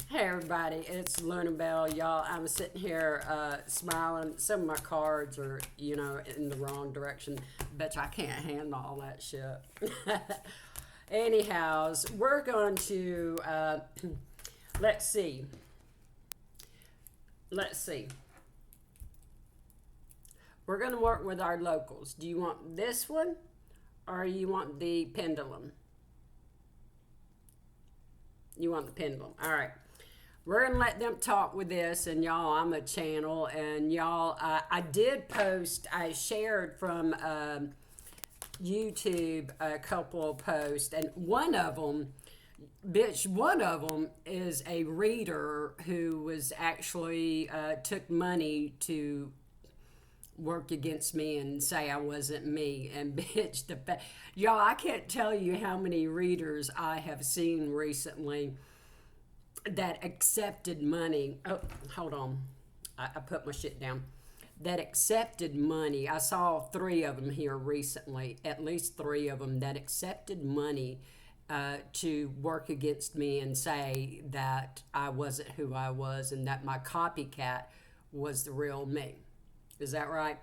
Hey everybody, it's Luna Bell, y'all. I'm sitting here smiling. Some of my cards are, in the wrong direction. Bet you I can't handle all that shit. Anyhows, we're going to let's see. Let's see. We're going to work with our locals. Do you want this one, or you want the pendulum? You want the pendulum. All right. We're going to let them talk with this. And y'all, I'm a channel. And y'all, I did post, I shared from YouTube a couple of posts. And one of them, one of them is a reader who was actually took money to work against me and say I wasn't me. And bitch, y'all, I can't tell you how many readers I have seen recently that accepted money. Oh, hold on. I put my shit down. That accepted money. I saw three of them here recently, at least three of them that accepted money to work against me and say that I wasn't who I was and that my copycat was the real me. Is that right?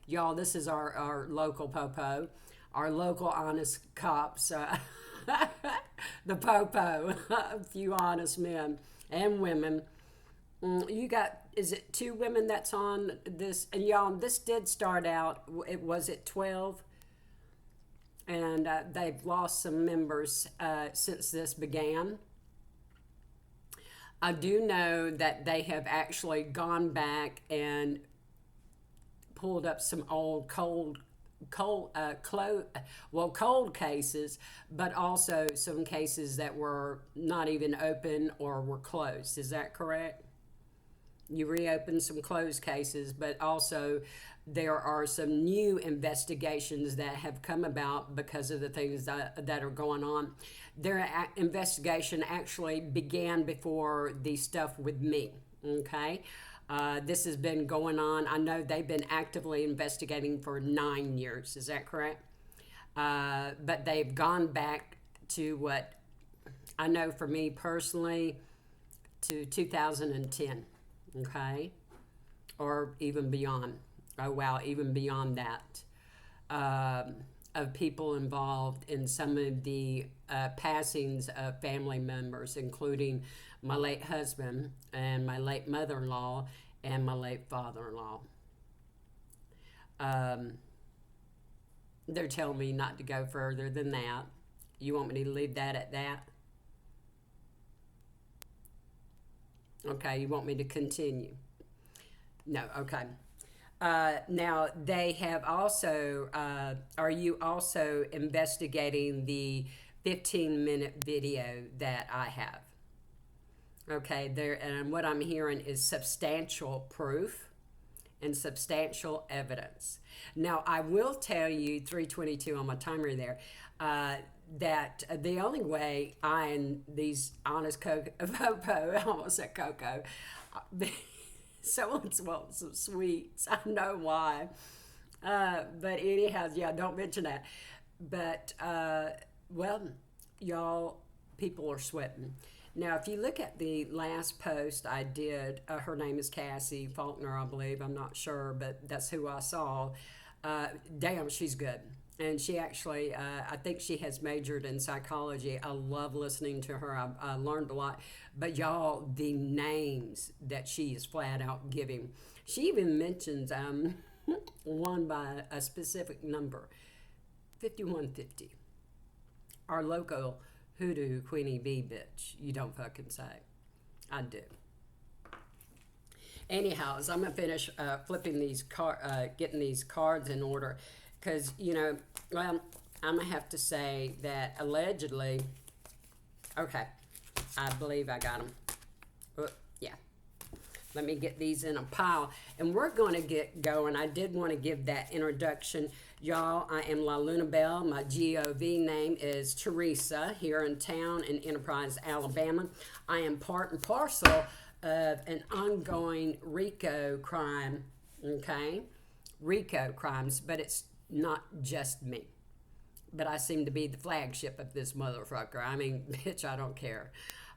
Y'all, this is our local popo, our local honest cops, the popo, a few honest men and women. You got, is it two women that's on this? And y'all, this did start out, was it 12? And they've lost some members since this began. I do know that they have actually gone back and pulled up some old cold cases, but also some cases that were not even open or were closed. Is that correct? You reopened some closed cases, but also there are some new investigations that have come about because of the things that are going on. Their investigation actually began before the stuff with me, okay? This has been going on. I know they've been actively investigating for 9 years. Is that correct? But they've gone back to what I know for me personally to 2010. Okay? Or even beyond. Oh, wow, even beyond that. Of people involved in some of the passings of family members, including my late husband and my late mother-in-law and my late father-in-law. They're telling me not to go further than that. You want me to leave that at that? Okay, you want me to continue? No, okay. Now, they have also, are you also investigating the 15-minute video that I have? Okay, there, and what I'm hearing is substantial proof and substantial evidence. Now, I will tell you, 322 on my timer there, that the only way I and these honest Popo, I almost said Coco, someone's want some sweets. I know why. But anyhow, yeah, don't mention that. But, well, y'all, people are sweating. Now, if you look at the last post I did, her name is Cassie Faulkner, I believe. I'm not sure, but that's who I saw. Damn, she's good. And she actually, I think she has majored in psychology. I love listening to her. I learned a lot. But y'all, the names that she is flat out giving. She even mentions one by a specific number, 5150. Our local hoodoo Queenie Bee bitch. You don't fucking say. I do. Anyhow, as I'm going to finish flipping these getting these cards in order. Because, well, I'm going to have to say that allegedly, okay, I believe I got them. Yeah. Let me get these in a pile. And we're going to get going. I did want to give that introduction. Y'all, I am La Luna Bell. My GOV name is Teresa here in town in Enterprise, Alabama. I am part and parcel of an ongoing RICO crime, okay? RICO crimes, but it's not just me. But I seem to be the flagship of this motherfucker. I mean, bitch, I don't care.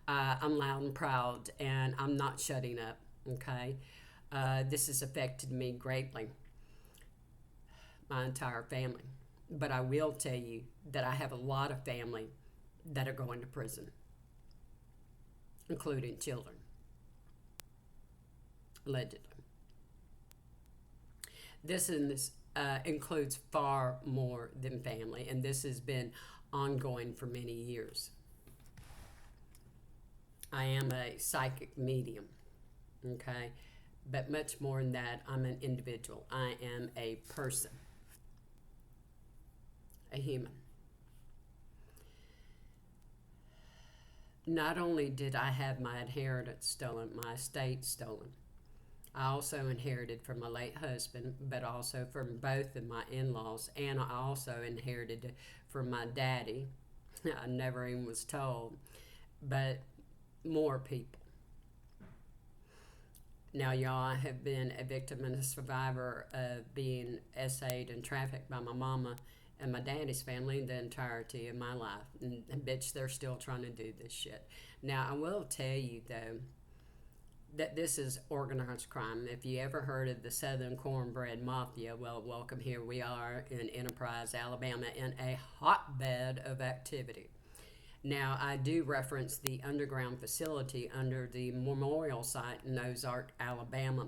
I'm loud and proud, and I'm not shutting up, okay? This has affected me greatly, my entire family. But I will tell you that I have a lot of family that are going to prison, including children, allegedly. This includes far more than family, and this has been ongoing for many years. I am a psychic medium, okay? But much more than that, I'm an individual. I am a person, a human. Not only did I have my inheritance stolen, my estate stolen, I also inherited from my late husband, but also from both of my in-laws, and I also inherited from my daddy. I never even was told, but more people. Now, y'all, I have been a victim and a survivor of being essayed and trafficked by my mama and my daddy's family the entirety of my life. And bitch, they're still trying to do this shit. Now, I will tell you, though, that this is organized crime. If you ever heard of the Southern Cornbread Mafia, well, welcome. Here we are in Enterprise, Alabama, in a hotbed of activity. Now, I do reference the underground facility under the memorial site in Ozark, Alabama,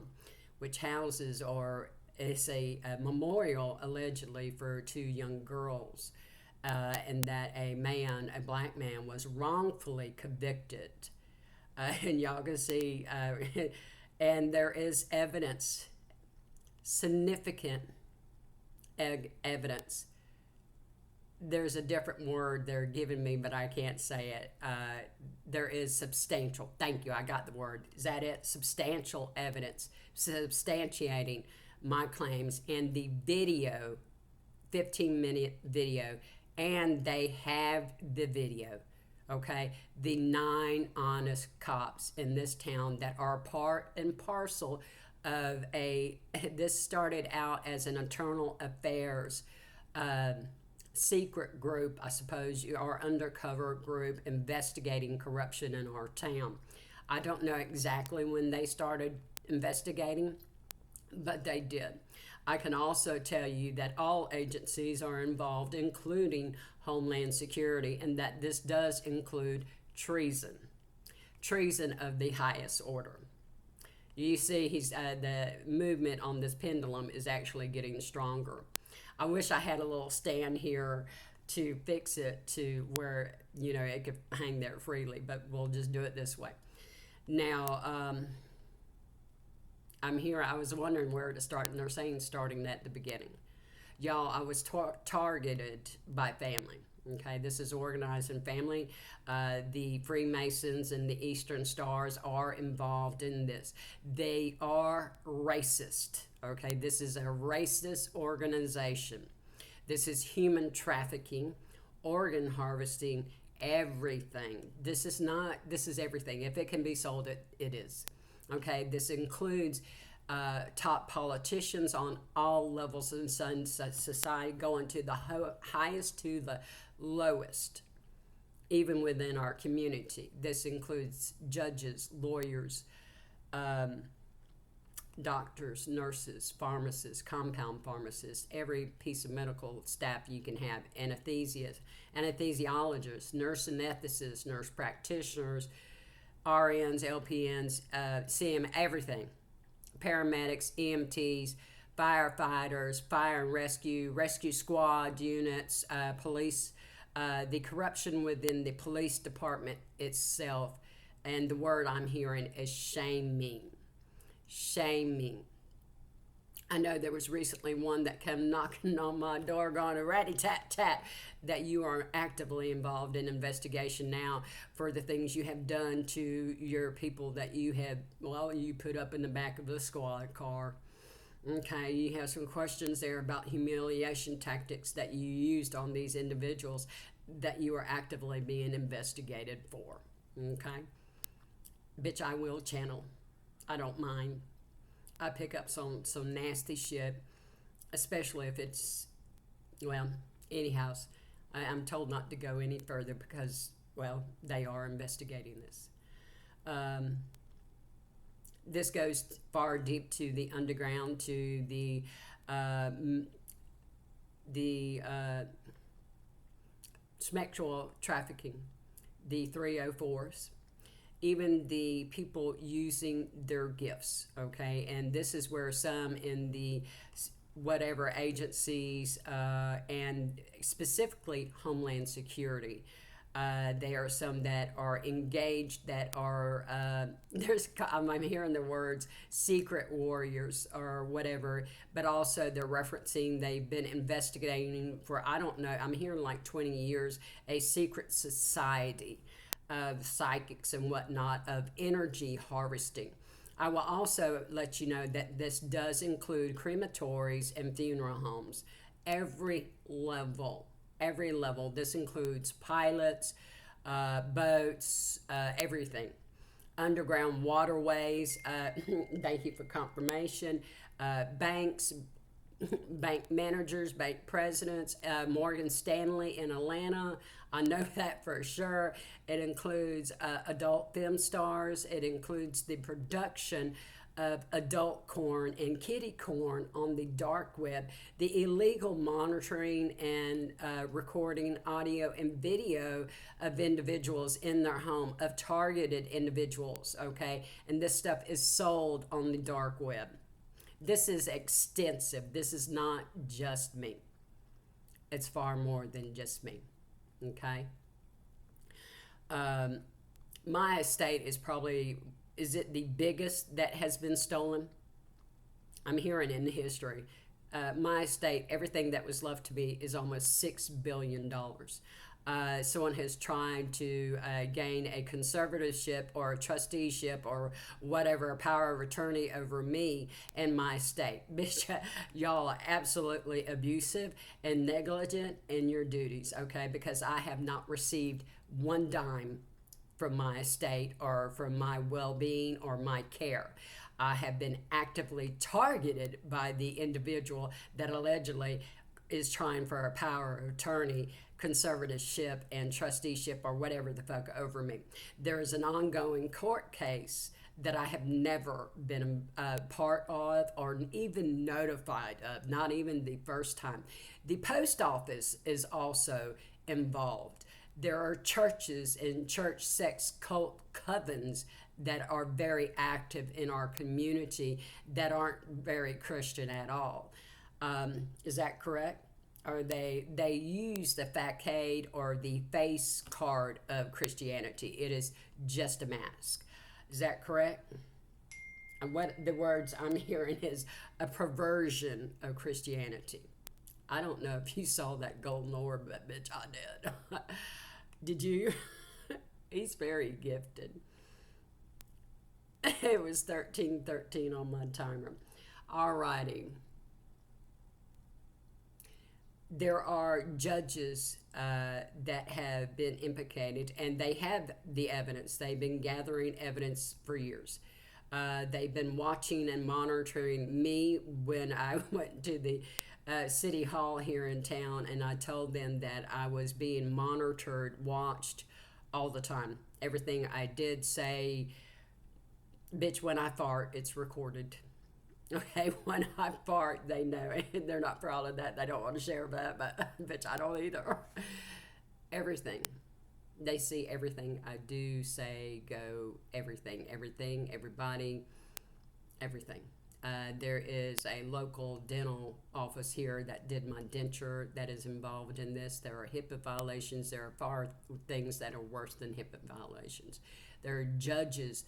which houses or is a memorial allegedly for two young girls, and that a black man, was wrongfully convicted. And y'all can see, and there is evidence, significant evidence. There's a different word they're giving me, but I can't say it. There is substantial, thank you, I got the word. Is that it? Substantial evidence substantiating my claims in the video, 15-minute video, and they have the video. Okay, the 9 honest cops in this town that are part and parcel of this started out as an internal affairs secret group, I suppose, or undercover group investigating corruption in our town. I don't know exactly when they started investigating, but they did. I can also tell you that all agencies are involved, including Homeland Security, and that this does include treason of the highest order. You see, the movement on this pendulum is actually getting stronger. I wish I had a little stand here to fix it to where, it could hang there freely, but we'll just do it this way. Now, I'm here. I was wondering where to start, and they're saying starting at the beginning. Y'all, I was targeted by family. Okay, this is organized in family. The Freemasons and the Eastern Stars are involved in this. They are racist. Okay, this is a racist organization. This is human trafficking, organ harvesting, everything. This is everything. If it can be sold, it is. Okay, this includes top politicians on all levels in society, going to the highest to the lowest, even within our community. This includes judges, lawyers, doctors, nurses, pharmacists, compound pharmacists, every piece of medical staff you can have, anesthesiologists, nurse anestheticists, nurse practitioners, RNs, LPNs, CM, everything. Paramedics, EMTs, firefighters, fire and rescue squad units, police, the corruption within the police department itself. And the word I'm hearing is shaming. Shaming. I know there was recently one that came knocking on my door going a ratty-tat-tat, that you are actively involved in investigation now for the things you have done to your people that you put up in the back of the squad car. Okay, you have some questions there about humiliation tactics that you used on these individuals that you are actively being investigated for. Okay? Bitch, I will channel. I don't mind. I pick up some nasty shit, especially if it's, anyhow, I'm told not to go any further because, they are investigating this. This goes far deep to the underground, to uh, the sexual trafficking, the 304s, even the people using their gifts, okay? And this is where some in the whatever agencies and specifically Homeland Security. There are some that are engaged that are I'm hearing the words secret warriors or whatever, but also they're referencing they've been investigating for, I don't know, I'm hearing like 20 years, a secret society of psychics and whatnot of energy harvesting. I will also let you know that this does include crematories and funeral homes, every level. Every level. This includes pilots, boats, everything. Underground waterways. Thank you for confirmation. Banks, bank managers, bank presidents, Morgan Stanley in Atlanta. I know that for sure. It includes adult film stars. It includes the production of adult corn and kitty corn on the dark web, the illegal monitoring and recording audio and video of individuals in their home, of targeted individuals, okay? And this stuff is sold on the dark web. This is extensive. This is not just me. It's far more than just me, okay? My estate is probably, is it the biggest that has been stolen? I'm hearing in history. My estate, everything that was left to me is almost $6 billion. Someone has tried to gain a conservatorship or a trusteeship or whatever, a power of attorney over me and my estate. Bitch, y'all are absolutely abusive and negligent in your duties, okay? Because I have not received one dime from my estate or from my well-being or my care. I have been actively targeted by the individual that allegedly is trying for a power of attorney, conservatorship, and trusteeship or whatever the fuck over me. There is an ongoing court case that I have never been a part of or even notified of, not even the first time. The post office is also involved. There are churches and church sex cult covens that are very active in our community that aren't very Christian at all. Is that correct? Or they use the facade or the face card of Christianity. It is just a mask. Is that correct? And what the words I'm hearing is a perversion of Christianity. I don't know if you saw that golden orb, but bitch, I did. Did you? He's very gifted. It was 13:13 on my timer. Alrighty. There are judges that have been implicated, and they have the evidence. They've been gathering evidence for years. They've been watching and monitoring me when I went to the City Hall here in town, and I told them that I was being monitored, watched all the time. Everything I did say, bitch, when I fart, it's recorded. Okay, when I fart, they know it. They're not proud of that. They don't want to share that, but bitch, I don't either. Everything. They see everything I do, say, go, everything, everybody, everything. There is a local dental office here that did my denture that is involved in this. There are HIPAA violations. There are far things that are worse than HIPAA violations. There are judges,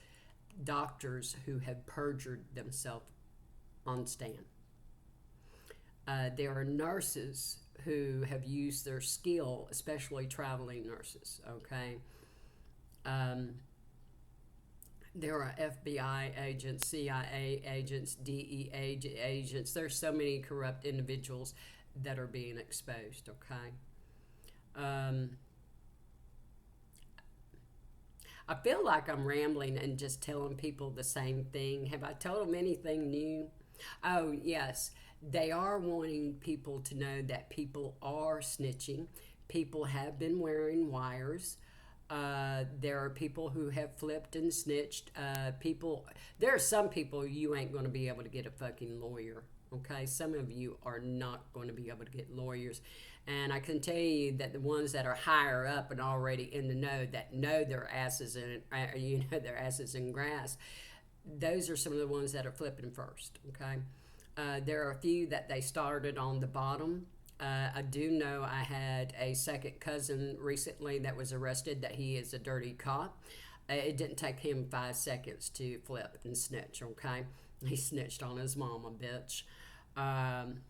doctors who have perjured themselves on stand. There are nurses who have used their skill, especially traveling nurses, okay? There are FBI agents, CIA agents, DEA agents. There's so many corrupt individuals that are being exposed, okay? I feel like I'm rambling and just telling people the same thing. Have I told them anything new? Oh, yes. They are wanting people to know that people are snitching. People have been wearing wires. There are people who have flipped and snitched. There are some people you ain't going to be able to get a fucking lawyer. Okay, some of you are not going to be able to get lawyers, and I can tell you that the ones that are higher up and already in the know, that know their asses in, their asses in grass, those are some of the ones that are flipping first. Okay, there are a few that they started on the bottom. I do know I had a second cousin recently that was arrested, that he is a dirty cop. It didn't take him 5 seconds to flip and snitch, okay? He snitched on his mama, bitch. Um,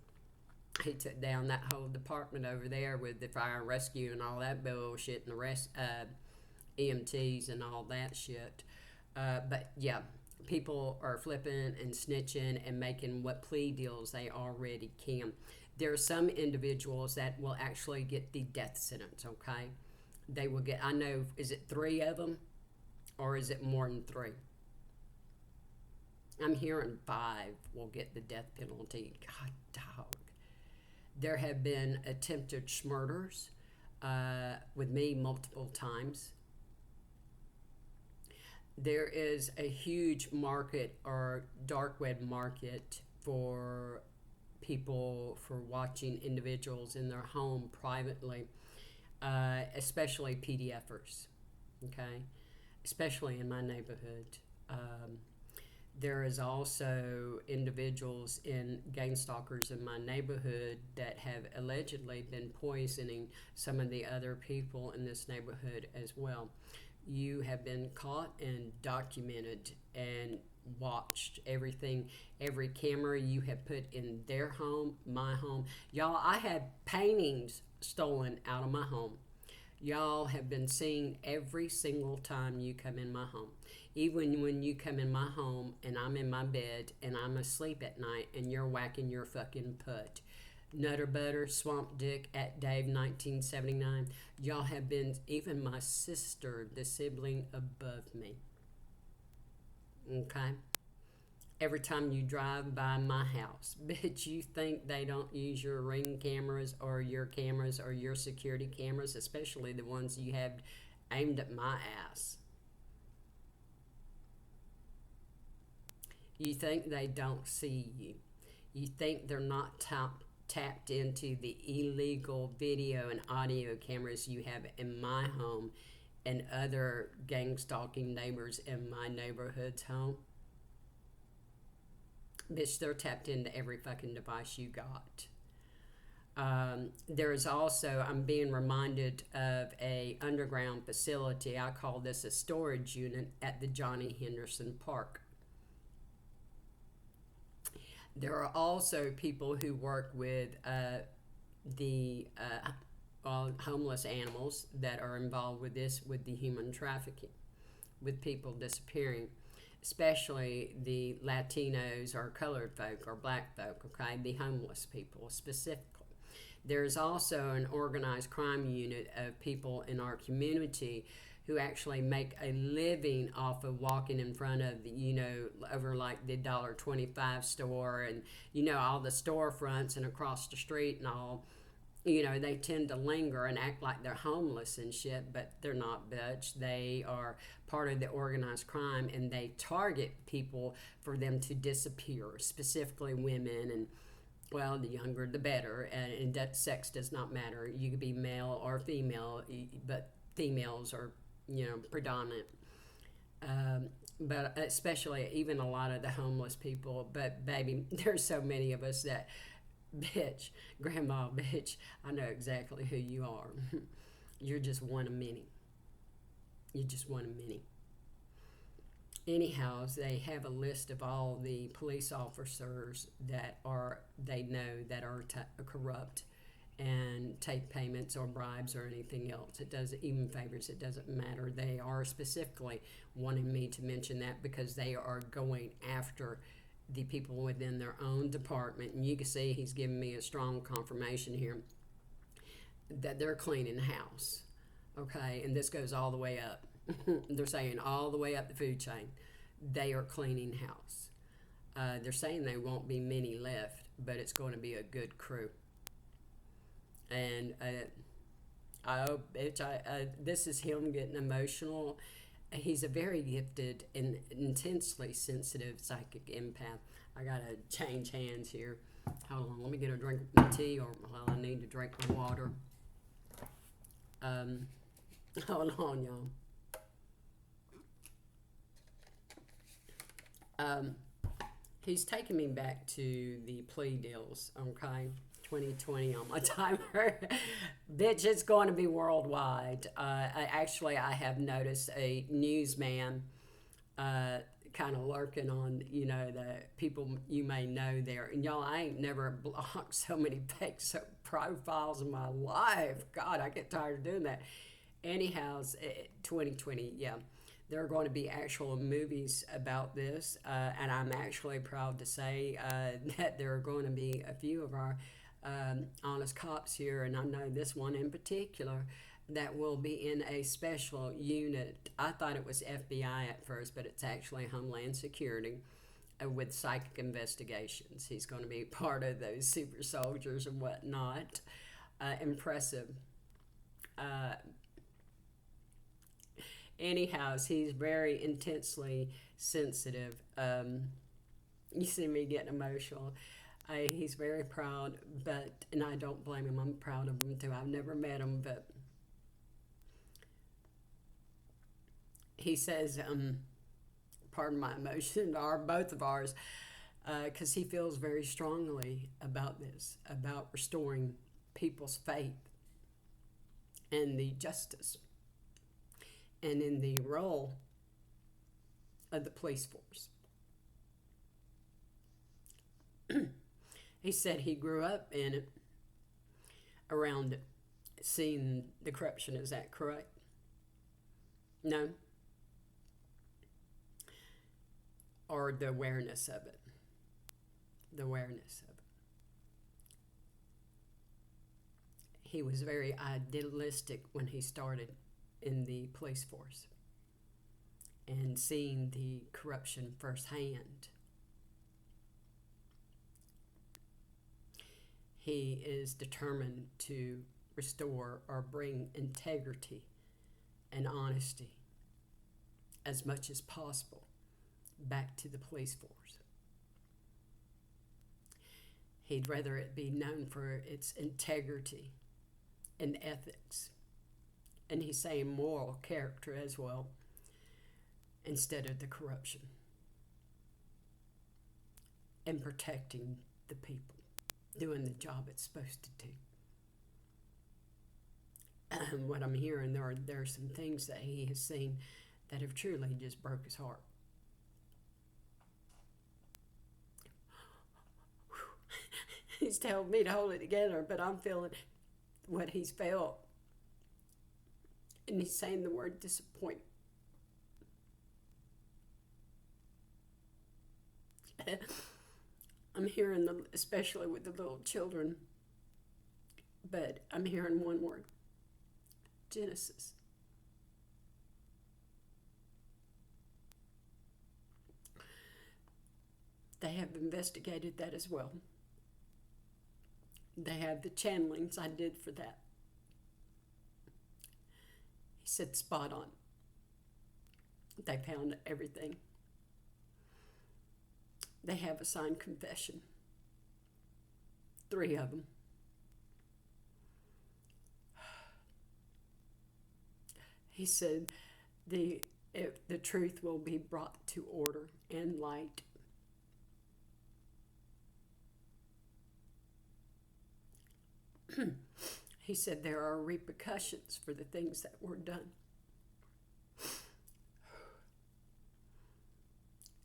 he took down that whole department over there with the fire and rescue and all that bullshit and the rest, EMTs and all that shit. But yeah, people are flipping and snitching and making what plea deals they already can. There are some individuals that will actually get the death sentence, okay? They will get, I know, is it 3 of them? Or is it more than 3? I'm hearing 5 will get the death penalty. God, dog. There have been attempted murders with me multiple times. There is a huge market or dark web market for people for watching individuals in their home privately, especially PDFers, okay? Especially in my neighborhood. There is also individuals gang stalkers in my neighborhood that have allegedly been poisoning some of the other people in this neighborhood as well. You have been caught and documented and watched everything, every camera you have put in their home, my home. Y'all, I had paintings stolen out of my home. Y'all have been seen every single time you come in my home. Even when you come in my home and I'm in my bed and I'm asleep at night and you're whacking your fucking putt. Nutter Butter, Swamp Dick, at Dave 1979. Y'all have been, even my sister, the sibling above me. Okay? Every time you drive by my house, bitch, you think they don't use your Ring cameras or your security cameras, especially the ones you have aimed at my ass. You think they don't see you. You think they're not tapped into the illegal video and audio cameras you have in my home and other gang stalking neighbors in my neighborhood's home. Bitch, they're tapped into every fucking device you got. There's also, I'm being reminded of a underground facility. I call this a storage unit at the Johnny Henderson Park. There are also people who work with the homeless animals that are involved with this, with the human trafficking, with people disappearing, especially the Latinos or colored folk or black folk, okay, the homeless people specifically. There's also an organized crime unit of people in our community who actually make a living off of walking in front of the, over like the $1.25 store and, all the storefronts and across the street and all. They tend to linger and act like they're homeless and shit, but they're not, bitch. They are part of the organized crime, and they target people for them to disappear, specifically women, and, well, the younger the better, and that sex does not matter. You could be male or female, but females are predominant, but especially even a lot of the homeless people. But baby, there's so many of us that, bitch, grandma, bitch, I know exactly who you are. You're just one of many. You're just one of many. Anyhow, they have a list of all the police officers that they know that are corrupt and take payments or bribes or anything else. It doesn't, even favors, it doesn't matter. They are specifically wanting me to mention that because they are going after the people within their own department. And you can see he's giving me a strong confirmation here that they're cleaning house. Okay, and this goes all the way up. They're saying all the way up the food chain. They are cleaning house. They're saying there won't be many left, but it's going to be a good crew. And Oh, bitch! This is him getting emotional. He's a very gifted and intensely sensitive psychic empath. I gotta change hands here. Hold on, let me get a drink of my tea, or well, I need to drink my water. Um, hold on, y'all. Um, he's taking me back to the plea deals, okay? 2020 on my timer. Bitch, it's going to be worldwide. I have noticed a newsman kind of lurking on, the people you may know there. And y'all, I ain't never blocked so many fake profiles in my life. God, I get tired of doing that. Anyhow, 2020, yeah. There are going to be actual movies about this, and I'm actually proud to say that there are going to be a few of our honest cops here, and I know this one in particular that will be in a special unit. I thought it was FBI at first, but it's actually Homeland Security with psychic investigations. He's going to be part of those super soldiers and whatnot. Impressive. Uh, Anyhow, he's very intensely sensitive. You see me getting emotional. He's very proud, and I don't blame him. I'm proud of him too. I've never met him, but he says, pardon my emotion, or both of ours, because he feels very strongly about this, about restoring people's faith and the justice and in the role of the police force. He said he grew up in it, around it, seeing the corruption. Is that correct? No? Or the awareness of it? The awareness of it. He was very idealistic when he started in the police force and seeing the corruption firsthand. He is determined to restore or bring integrity and honesty as much as possible back to the police force. He'd rather it be known for its integrity and ethics, and he's saying moral character as well, instead of the corruption, and protecting the people, doing the job it's supposed to do. What I'm hearing, there are some things that he has seen that have truly just broke his heart. He's telling me to hold it together, but I'm feeling what he's felt. And he's saying the word disappointment. I'm hearing especially with the little children, but I'm hearing one word: Genesis. They have investigated that as well. They have the channelings I did for that. He said spot on. They found everything. They have a signed confession. 3 of them. He said the truth will be brought to order and light. He said there are repercussions for the things that were done.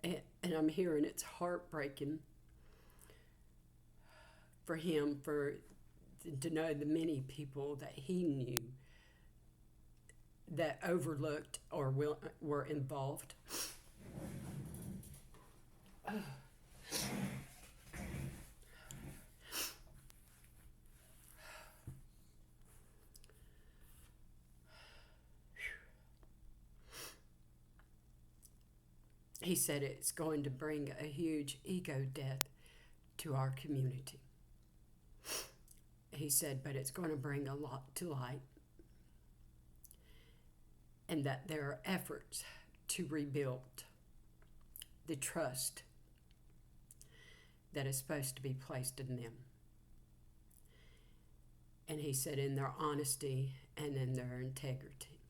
And I'm hearing it's heartbreaking for him to know the many people that he knew that overlooked or were involved. He said it's going to bring a huge ego death to our community. He said, but it's going to bring a lot to light. and that there are efforts to rebuild the trust that is supposed to be placed in them. And he said, in their honesty and in their integrity.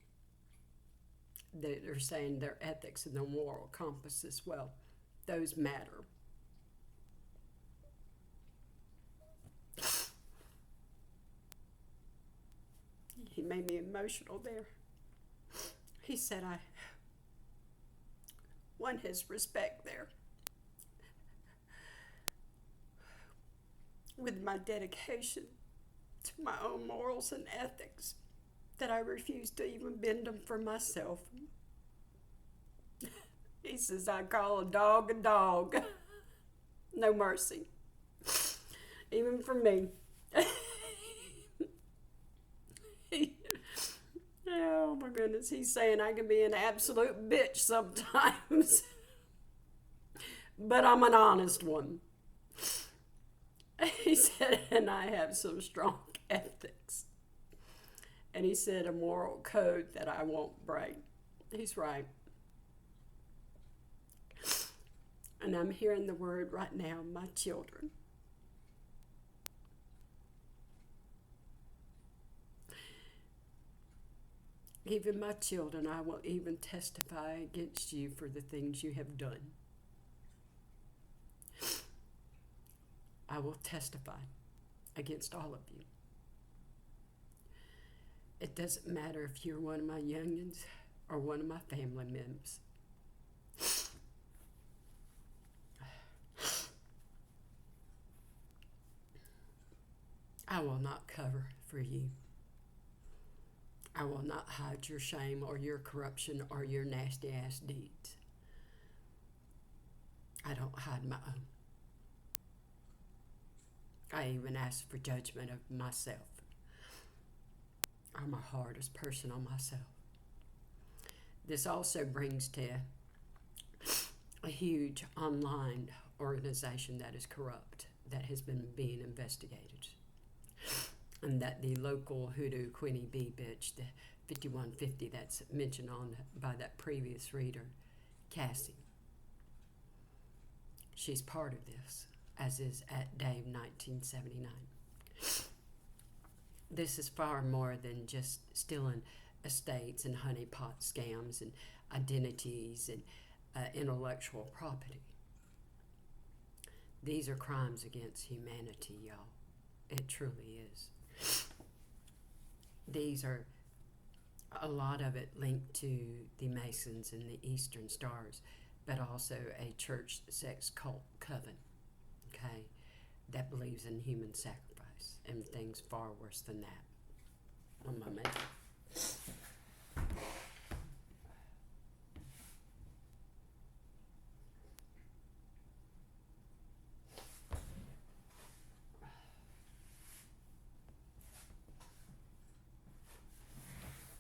They're saying their ethics and their moral compass as well. Those matter. He made me emotional there. He said, I won his respect there. With my dedication to my own morals and ethics, that I refuse to even bend them for myself. He says, I call a dog a dog. No mercy. Even for me. Oh my goodness, he's saying I can be an absolute bitch sometimes. But I'm an honest one. He said, and I have some strong ethics. And he said, a moral code that I won't break. He's right. And I'm hearing the word right now, my children. Even my children, I will even testify against you for the things you have done. I will testify against all of you. It doesn't matter if you're one of my youngins or one of my family members. I will not cover for you. I will not hide your shame or your corruption or your nasty ass deeds. I don't hide my own. I even ask for judgment of myself. I'm the hardest person on myself. This also brings to a huge online organization that is corrupt, that has been being investigated. And that the local hoodoo Queenie Bee bitch, the 5150 that's mentioned on by that previous reader, Cassie. She's part of this, as is at Dave 1979. This is far more than just stealing estates and honeypot scams and identities and intellectual property. These are crimes against humanity, y'all. It truly is. These are, a lot of it linked to the Masons and the Eastern Stars, but also a church sex cult coven, okay, that believes in human sacrifice and things far worse than that. On my man.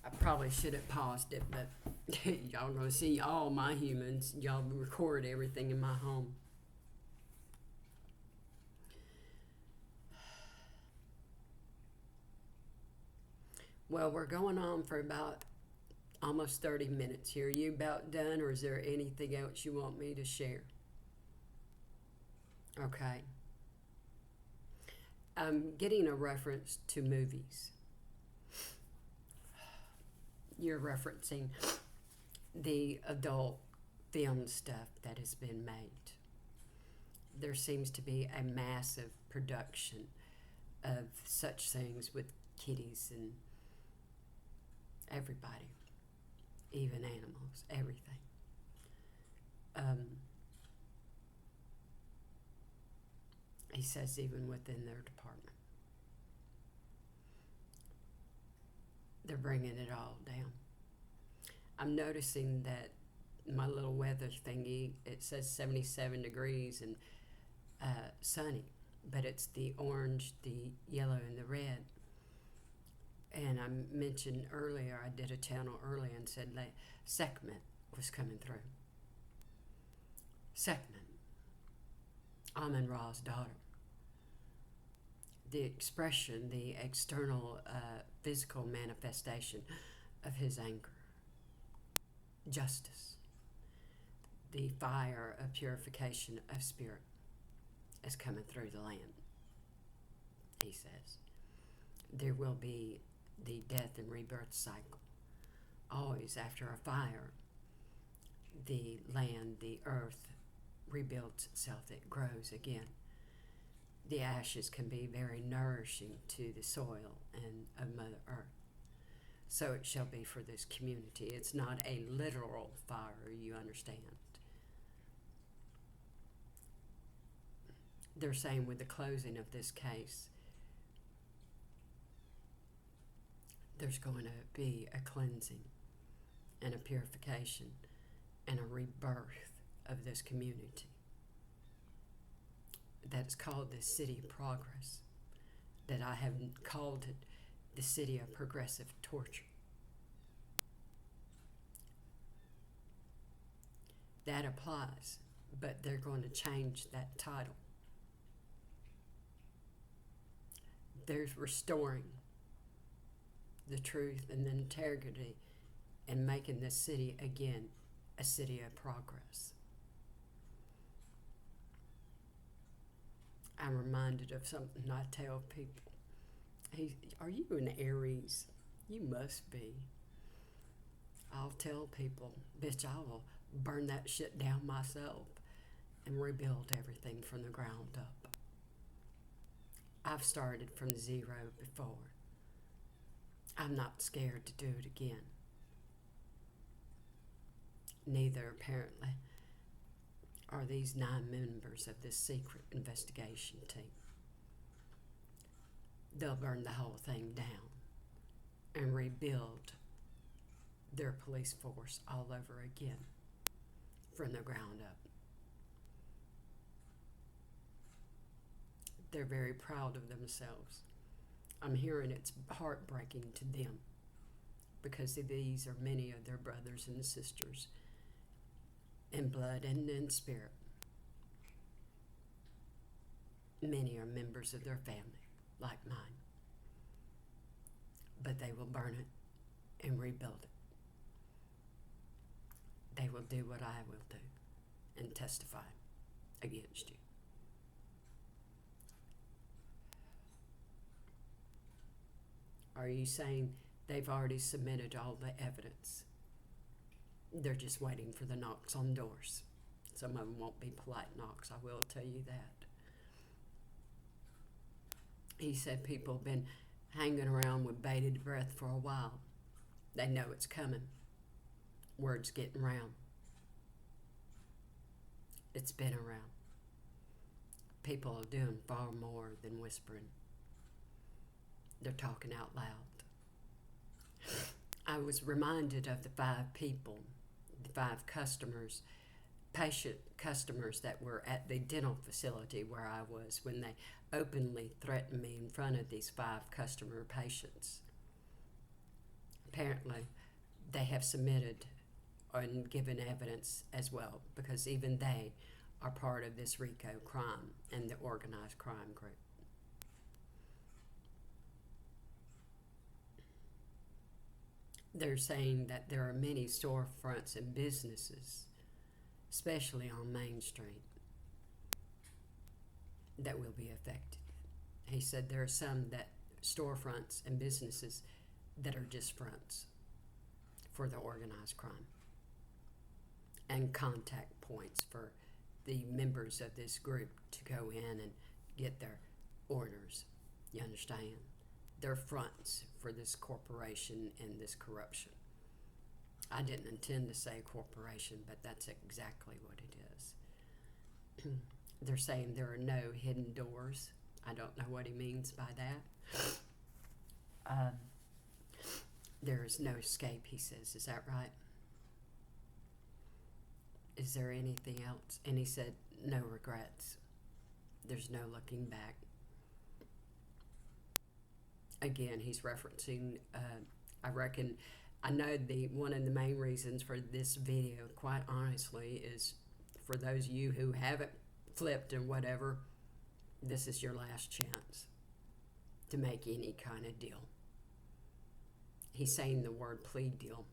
I probably should have paused it, but y'all gonna see all my humans. Y'all record everything in my home. Well, we're going on for about almost 30 minutes here. Are you about done, or is there anything else you want me to share? Okay. I'm getting a reference to movies. You're referencing the adult film stuff that has been made. There seems to be a massive production of such things with kitties and everybody, even animals, everything. He says even within their department. They're bringing it all down. I'm noticing that my little weather thingy, it says 77 degrees and sunny, but it's the orange, the yellow, and the red. And I mentioned earlier, I did a channel earlier and said that Sekhmet was coming through. Sekhmet, Amun-Ra's daughter. The expression, the external physical manifestation of his anger justice. The fire of purification of spirit is coming through the land, he says. There will be the death and rebirth cycle. Always after a fire, the land, the earth, rebuilds itself, it grows again. The ashes can be very nourishing to the soil and of Mother Earth. So it shall be for this community. It's not a literal fire, you understand. They're saying with the closing of this case, there's going to be a cleansing and a purification and a rebirth of this community. That's called the City of Progress, that I have called it the City of Progressive Torture. That applies, but they're going to change that title. There's restoring the truth and the integrity and making this city again a city of progress. I'm reminded of something I tell people. Are you an Aries? You must be. I'll tell people, bitch, I will burn that shit down myself and rebuild everything from the ground up. I've started from zero before. I'm not scared to do it again. Neither, apparently, are these 9 members of this secret investigation team. They'll burn the whole thing down and rebuild their police force all over again from the ground up. They're very proud of themselves. I'm hearing it's heartbreaking to them because these are many of their brothers and sisters in blood and in spirit. Many are members of their family, like mine. But they will burn it and rebuild it. They will do what I will do and testify against you. Are you saying they've already submitted all the evidence? They're just waiting for the knocks on doors. Some of them won't be polite knocks, I will tell you that. He said people have been hanging around with bated breath for a while. They know it's coming. Word's getting round. It's been around. People are doing far more than whispering. They're talking out loud. I was reminded of the 5 people, the 5 customers, patient customers that were at the dental facility where I was when they openly threatened me in front of these 5 customer patients. Apparently, they have submitted and given evidence as well, because even they are part of this RICO crime and the organized crime group. They're saying that there are many storefronts and businesses, especially on Main Street, that will be affected. He said there are some that storefronts and businesses that are just fronts for the organized crime and contact points for the members of this group to go in and get their orders. You understand? They're fronts for this corporation and this corruption. I didn't intend to say corporation, but that's exactly what it is. They're saying there are no hidden doors. I don't know what he means by that. There is no escape, he says. Is that right? Is there anything else? And he said, no regrets. There's no looking back. Again, he's referencing, I know one of the main reasons for this video, quite honestly, is for those of you who haven't flipped and whatever, this is your last chance to make any kind of deal. He's saying the word plea deal.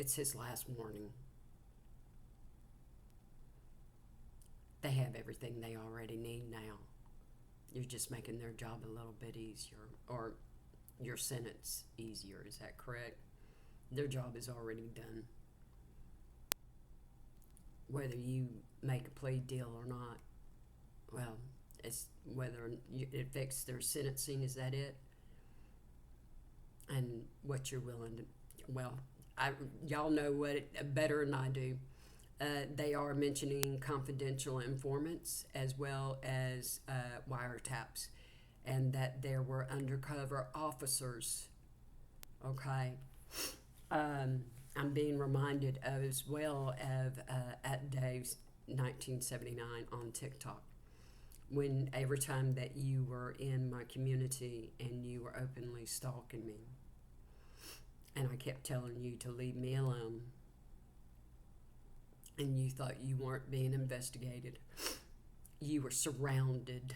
It's his last warning. They have everything they already need now. You're just making their job a little bit easier, or your sentence easier. Is that correct? Their job is already done. Whether you make a plea deal or not, well, it's whether it affects their sentencing. Is that it? And what you're willing to, well, y'all know what better than I do. They are mentioning confidential informants as well as wiretaps, and that there were undercover officers. Okay. I'm being reminded of as well of at Dave's 1979 on TikTok, when every time that you were in my community and you were openly stalking me, and I kept telling you to leave me alone, and you thought you weren't being investigated. You were surrounded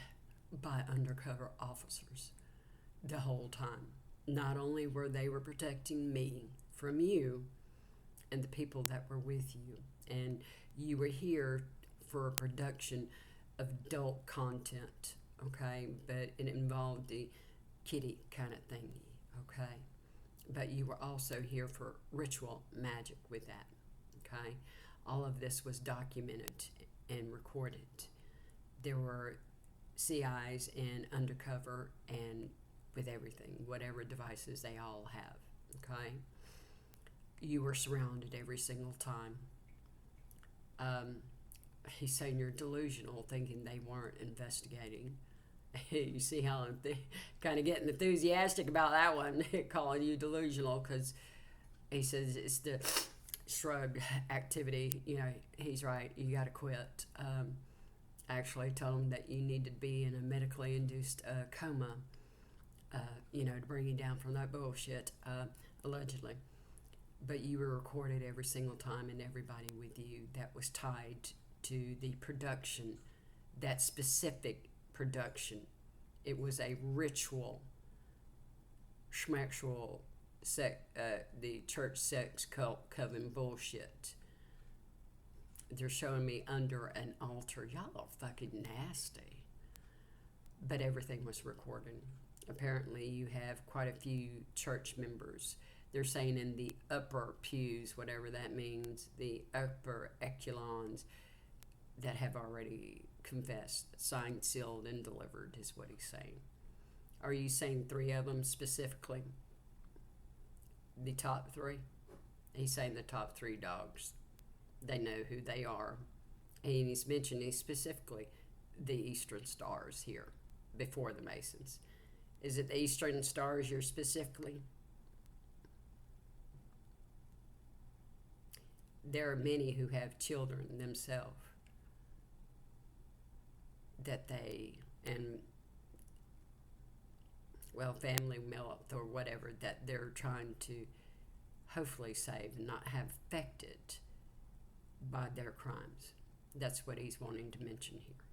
by undercover officers the whole time. Not only were they protecting me from you and the people that were with you, and you were here for a production of adult content, okay, but it involved the kitty kind of thingy, okay, but you were also here for ritual magic with that, okay. All of this was documented and recorded. There were CIs and undercover and with everything, whatever devices they all have, okay? You were surrounded every single time. He's saying you're delusional, thinking they weren't investigating. You see how I'm kind of getting enthusiastic about that one, calling you delusional, because he says it's the shrug activity. You know, he's right. You got to quit. I actually told him that you need to be in a medically induced coma, to bring you down from that bullshit, allegedly. But you were recorded every single time, and everybody with you that was tied to the production, that specific production. It was a ritual, schmexual, the church sex cult coven bullshit. They're showing me under an altar. Y'all are fucking nasty. But everything was recorded. Apparently you have quite a few church members. They're saying in the upper pews, whatever that means, the upper echelons, that have already confessed, signed, sealed, and delivered, is what he's saying. Are you saying 3 of them specifically? The top 3? He's saying the top 3 dogs. They know who they are. And he's mentioning specifically the Eastern Stars here, before the Masons. Is it the Eastern Stars you're specifically? There are many who have children themselves that they, and family wealth or whatever, that they're trying to hopefully save and not have affected by their crimes. That's what he's wanting to mention here.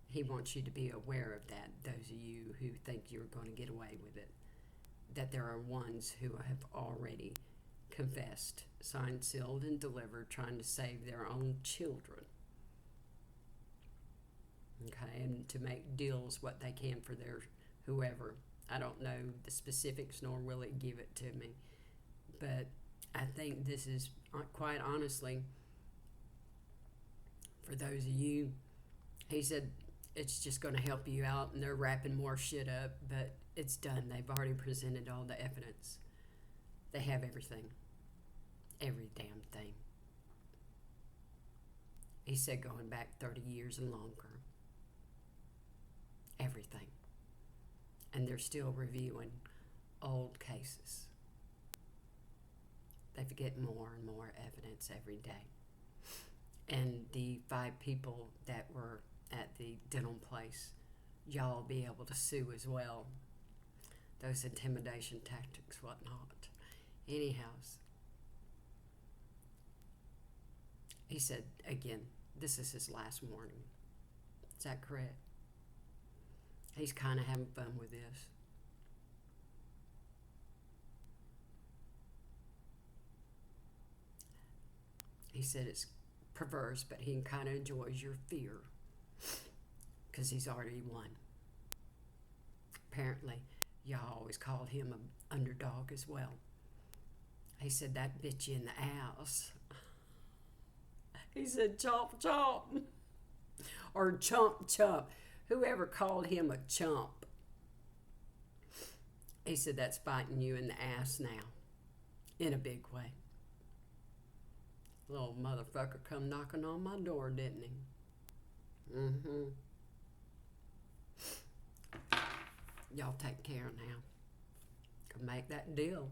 He wants you to be aware of that, those of you who think you're going to get away with it, that there are ones who have already confessed, signed, sealed, and delivered, trying to save their own children. Okay, and to make deals what they can for their whoever. I don't know the specifics, nor will it give it to me. But I think this is, quite honestly, for those of you, he said it's just going to help you out, and they're wrapping more shit up, but it's done. They've already presented all the evidence. They have everything. Every damn thing. He said going back 30 years and longer. Everything. And they're still reviewing old cases. They get more and more evidence every day. And the 5 people that were at the dental place, y'all be able to sue as well. Those intimidation tactics, whatnot. Anyhow, he said, again, this is his last warning. Is that correct? He's kind of having fun with this. He said it's perverse, but he kind of enjoys your fear because he's already won. Apparently, y'all always called him an underdog as well. He said, that bitch you in the ass. He said, chomp, chomp. Or chump, chump. Whoever called him a chump. He said, that's biting you in the ass now. In a big way. Little motherfucker come knocking on my door, didn't he? Mm-hmm. Y'all take care now. Can make that deal.